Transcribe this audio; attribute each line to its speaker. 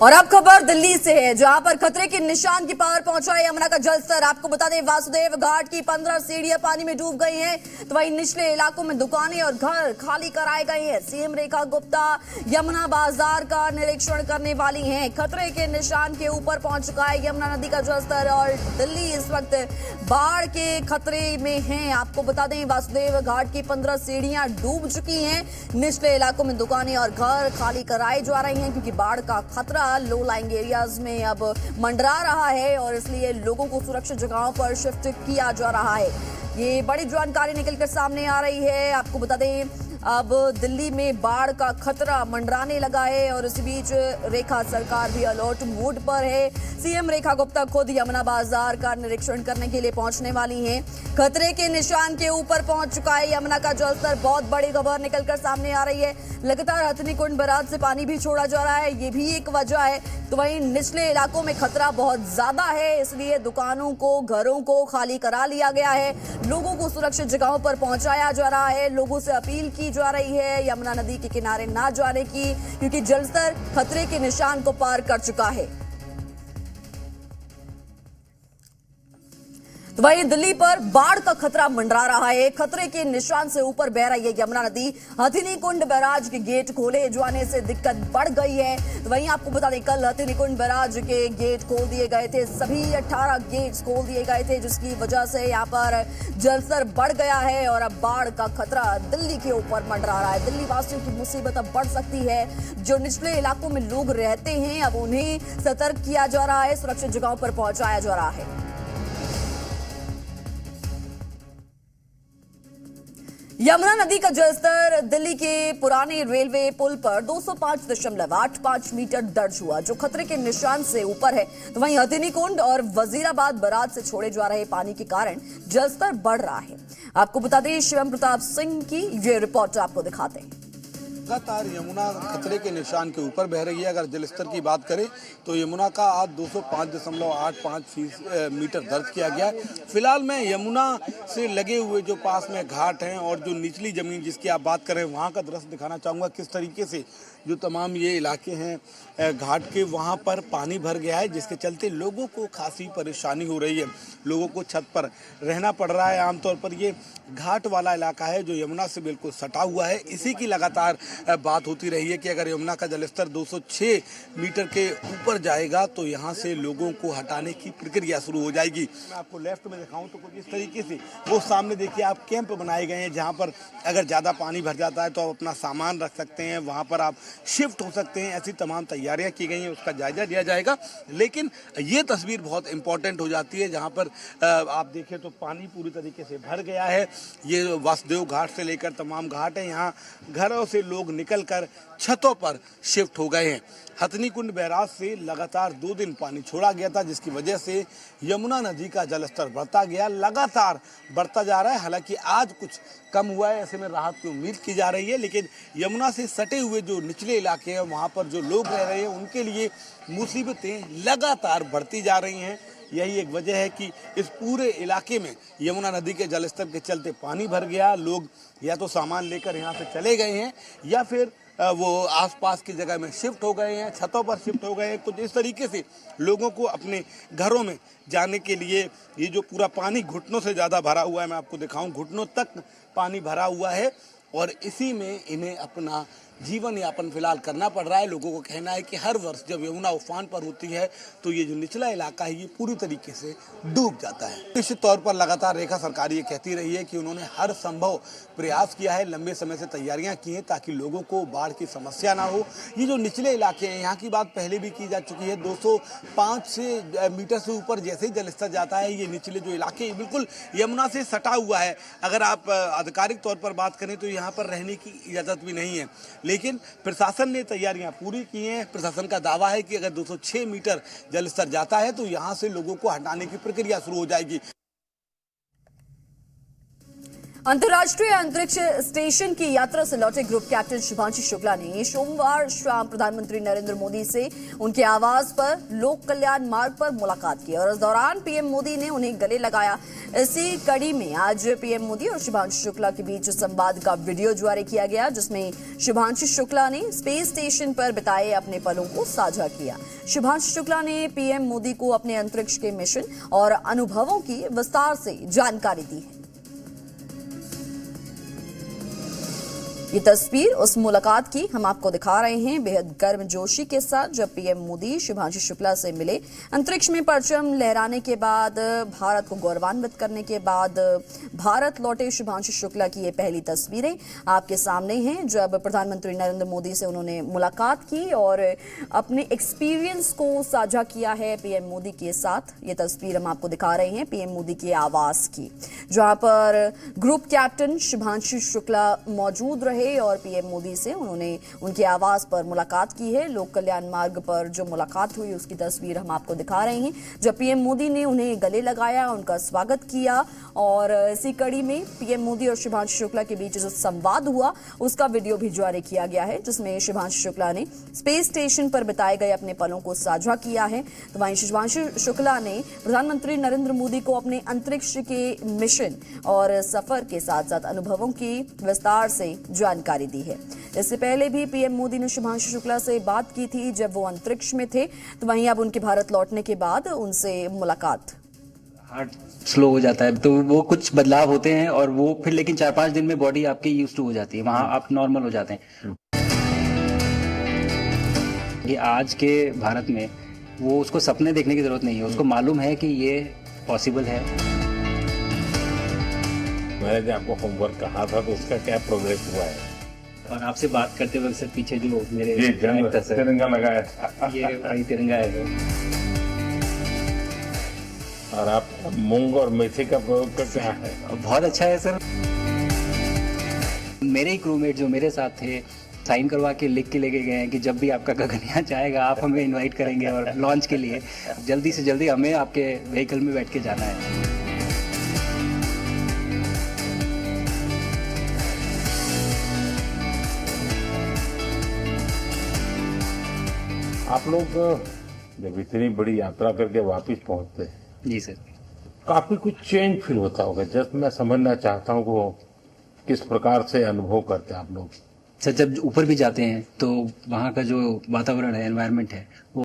Speaker 1: और अब खबर दिल्ली से है, जहां पर खतरे के निशान के पार पहुंचा है यमुना का जलस्तर। आपको बता दें, वासुदेव घाट की 15 सीढ़ियां पानी में डूब गई हैं, तो वहीं निचले इलाकों में दुकानें और घर खाली कराए गए हैं। सीएम रेखा गुप्ता यमुना बाजार का निरीक्षण करने वाली हैं। खतरे के निशान के ऊपर पहुंच चुका है यमुना नदी का जलस्तर और दिल्ली इस वक्त बाढ़ के खतरे में है। आपको बता दें, वासुदेव घाट की 15 सीढ़ियां डूब चुकी हैं। निचले इलाकों में दुकानें और घर खाली कराए जा रहे हैं, क्योंकि बाढ़ का खतरा लो लाइंग एरियाज में अब मंडरा रहा है और इसलिए लोगों को सुरक्षित जगहों पर शिफ्ट किया जा रहा है। ये बड़ी जानकारी निकलकर सामने आ रही है। आपको बता दें, अब दिल्ली में बाढ़ का खतरा मंडराने लगा है और इसी बीच रेखा सरकार भी अलर्ट मोड पर है। सीएम रेखा गुप्ता खुद यमुना बाजार का निरीक्षण करने के लिए पहुंचने वाली हैं। खतरे के निशान के ऊपर पहुंच चुका है यमुना का जलस्तर। बहुत बड़ी खबर निकलकर सामने आ रही है। लगातार हथनी कुंड बैराज से पानी भी छोड़ा जा रहा है, ये भी एक वजह है। तो वहीं निचले इलाकों में खतरा बहुत ज्यादा है, इसलिए दुकानों को, घरों को खाली करा लिया गया है। लोगों को सुरक्षित जगहों पर पहुंचाया जा रहा है। लोगों से अपील की जा रही है यमुना नदी के किनारे ना जाने की, क्योंकि जलस्तर खतरे के निशान को पार कर चुका है। तो वहीं दिल्ली पर बाढ़ का खतरा मंडरा रहा है। खतरे के निशान से ऊपर बह रही है यमुना नदी। हथिनी कुंड बैराज के गेट खोले जाने से दिक्कत बढ़ गई है। तो वहीं आपको बता दें, कल हथिनी कुंड बैराज के गेट खोल दिए गए थे। सभी 18 गेट्स खोल दिए गए थे, जिसकी वजह से यहाँ पर जलस्तर बढ़ गया है और अब बाढ़ का खतरा दिल्ली के ऊपर मंडरा रहा है। दिल्ली वासियों की मुसीबत अब बढ़ सकती है। जो निचले इलाकों में लोग रहते हैं, अब उन्हें सतर्क किया जा रहा है, सुरक्षित जगहों पर पहुंचाया जा रहा है। यमुना नदी का जलस्तर दिल्ली के पुराने रेलवे पुल पर 205.85 मीटर दर्ज हुआ, जो खतरे के निशान से ऊपर है। तो वहीं हथिनी कुंड और वजीराबाद बैराज से छोड़े जा रहे पानी के कारण जलस्तर बढ़ रहा है। आपको बता दें, शिवम प्रताप सिंह की ये रिपोर्ट आपको दिखाते हैं।
Speaker 2: लगातार यमुना खतरे के निशान के ऊपर बह रही है। अगर जलस्तर की बात करें तो यमुना का आज 205.85 मीटर दर्ज किया गया। फिलहाल मैं यमुना से लगे हुए जो पास में घाट हैं और जो निचली जमीन जिसकी आप बात करें, वहाँ का दृश्य दिखाना चाहूँगा। किस तरीके से जो तमाम ये इलाके हैं घाट के, वहाँ पर पानी भर गया है, जिसके चलते लोगों को खासी परेशानी हो रही है। लोगों को छत पर रहना पड़ रहा है। आमतौर पर ये घाट वाला इलाका है जो यमुना से बिल्कुल सटा हुआ है। इसी की लगातार बात होती रही है कि अगर यमुना का जलस्तर 206 मीटर के ऊपर जाएगा तो यहाँ से लोगों को हटाने की प्रक्रिया शुरू हो जाएगी। मैं आपको लेफ्ट में दिखाऊं तो कुछ इस तरीके से वो सामने देखिए, आप कैंप बनाए गए हैं, जहाँ पर अगर ज़्यादा पानी भर जाता है तो आप अपना सामान रख सकते हैं, वहाँ पर आप शिफ्ट हो सकते हैं। ऐसी तमाम तैयारियां की गई हैं, उसका जायजा लिया जाएगा। लेकिन ये तस्वीर बहुत इंपॉर्टेंट हो जाती है, जहाँ पर आप देखें तो पानी पूरी तरीके से भर गया है। ये वासुदेव घाट से लेकर तमाम घाट हैं, यहाँ घरों से लोग निकलकर छतों पर शिफ्ट हो गए हैं। हथनी कुंड बैराज से लगातार 2 दिन पानी छोड़ा गया था, जिसकी वजह से यमुना नदी का जलस्तर बढ़ता गया, लगातार बढ़ता जा रहा है। हालांकि आज कुछ कम हुआ है, ऐसे में राहत की उम्मीद की जा रही है। लेकिन यमुना से सटे हुए जो निचले इलाके हैं, वहाँ पर जो लोग रह रहे हैं, उनके लिए मुसीबतें लगातार बढ़ती जा रही हैं। यही एक वजह है कि इस पूरे इलाके में यमुना नदी के जलस्तर के चलते पानी भर गया। लोग या तो सामान लेकर यहाँ से चले गए हैं या फिर वो आसपास की जगह में शिफ्ट हो गए हैं, छतों पर शिफ्ट हो गए हैं। कुछ इस तरीके से लोगों को अपने घरों में जाने के लिए ये जो पूरा पानी घुटनों से ज़्यादा भरा हुआ है, मैं आपको दिखाऊं, घुटनों तक पानी भरा हुआ है और इसी में इन्हें अपना जीवन यापन फिलहाल करना पड़ रहा है। लोगों को कहना है कि हर वर्ष जब यमुना उफान पर होती है तो ये जो निचला इलाका है ये पूरी तरीके से डूब जाता है। निश्चित तौर पर लगातार रेखा सरकार ये कहती रही है कि उन्होंने हर संभव प्रयास किया है, लंबे समय से तैयारियां की हैं ताकि लोगों को बाढ़ की समस्या ना हो। ये जो निचले इलाके हैं, यहाँ की बात पहले भी की जा चुकी है। 205 मीटर से ऊपर जैसे ही जलस्तर जाता है, ये निचले जो इलाके बिल्कुल यमुना से सटा हुआ है। अगर आप आधिकारिक तौर पर बात करें तो यहाँ पर रहने की इजाज़त भी नहीं है, लेकिन प्रशासन ने तैयारियां पूरी की हैं। प्रशासन का दावा है कि अगर 206 मीटर जलस्तर जाता है तो यहां से लोगों को हटाने की प्रक्रिया शुरू हो जाएगी।
Speaker 1: अंतर्राष्ट्रीय अंतरिक्ष स्टेशन की यात्रा से लौटे ग्रुप कैप्टन शुभांशु शुक्ला ने सोमवार शाम प्रधानमंत्री नरेंद्र मोदी से उनके आवास पर लोक कल्याण मार्ग पर मुलाकात की और इस दौरान पीएम मोदी ने उन्हें गले लगाया। इसी कड़ी में आज पीएम मोदी और शुभांशु शुक्ला के बीच संवाद का वीडियो जारी किया गया, जिसमें शुभांशु शुक्ला ने स्पेस स्टेशन पर बिताए अपने पलों को साझा किया। शुभांशु शुक्ला ने पीएम मोदी को अपने अंतरिक्ष के मिशन और अनुभवों की विस्तार से जानकारी दी है। ये तस्वीर उस मुलाकात की हम आपको दिखा रहे हैं, बेहद गर्मजोशी के साथ, जब पीएम मोदी शुभांशु शुक्ला से मिले। अंतरिक्ष में परचम लहराने के बाद, भारत को गौरवान्वित करने के बाद भारत लौटे शुभांशु शुक्ला की ये पहली तस्वीरें आपके सामने हैं, जब प्रधानमंत्री नरेंद्र मोदी से उन्होंने मुलाकात की और अपने एक्सपीरियंस को साझा किया है पीएम मोदी के साथ। ये तस्वीर हम आपको दिखा रहे हैं पीएम मोदी के आवास की, जहां पर ग्रुप कैप्टन शुभांशु शुक्ला मौजूद रहे और पीएम मोदी से उन्होंने उनके आवास पर मुलाकात की है। लोक कल्याण मार्ग पर जो मुलाकात हुई उसकी तस्वीर हम आपको दिखा रहे हैं, जब पीएम मोदी ने उन्हें गले लगाया, उनका स्वागत किया और इसी कड़ी में पीएम मोदी और शुभांशु शुक्ला के बीच जो संवाद हुआ उसका वीडियो भी जारी किया गया है, जिसमें शुभांशु शुक्ला ने स्पेस स्टेशन पर बिताए गए अपने पलों को साझा किया है। तो वहीं शुभांशु शुक्ला ने प्रधानमंत्री नरेंद्र मोदी को अपने अंतरिक्ष के मिशन और सफर के साथ साथ अनुभवों की विस्तार से जानकारी दी है। इससे पहले भी पीएम मोदी ने शुभांशु शुक्ला से बात की थी जब वो अंतरिक्ष में थे, तो वहीं अब उनके भारत लौटने के बाद उनसे मुलाकात।
Speaker 3: हार्ट स्लो हो जाता है तो वो कुछ बदलाव होते हैं और वो फिर लेकिन 4-5 दिन में बॉडी आपकी यूज टू हो जाती है, वहां आप नॉर्मल हो जाते हैं। ये आज के भारत में वो उसको सपने देखने की जरूरत नहीं है, उसको मालूम है कि ये पॉसिबल है।
Speaker 4: मैंने जो आपको होमवर्क कहा था तो उसका क्या प्रोग्रेस हुआ है?
Speaker 3: और आपसे बात करते वक्त सर पीछे जो मेरे
Speaker 4: ये तिरंगा लगाया था,
Speaker 3: ये भाई तिरंगा है
Speaker 4: और आप मूंग और मेथी का प्रयोग का क्या है?
Speaker 3: बहुत अच्छा है सर। मेरे ही क्रूमेट जो मेरे साथ थे साइन करवा के लिख के लेके गए हैं कि जब भी आपका गगनयान जाएगा आप हमें इनवाइट करेंगे और लॉन्च के लिए जल्दी से जल्दी हमें आपके व्हीकल में बैठ के जाना है।
Speaker 4: आप लोग जब इतनी बड़ी यात्रा करके वापस पहुंचते हैं,
Speaker 3: जी सर,
Speaker 4: काफी कुछ चेंज फील होता होगा। जस्ट मैं समझना चाहता हूँ वो किस प्रकार से अनुभव करते हैं आप लोग।
Speaker 3: सर जब ऊपर भी जाते हैं तो वहाँ का जो वातावरण है, एनवायरनमेंट है, वो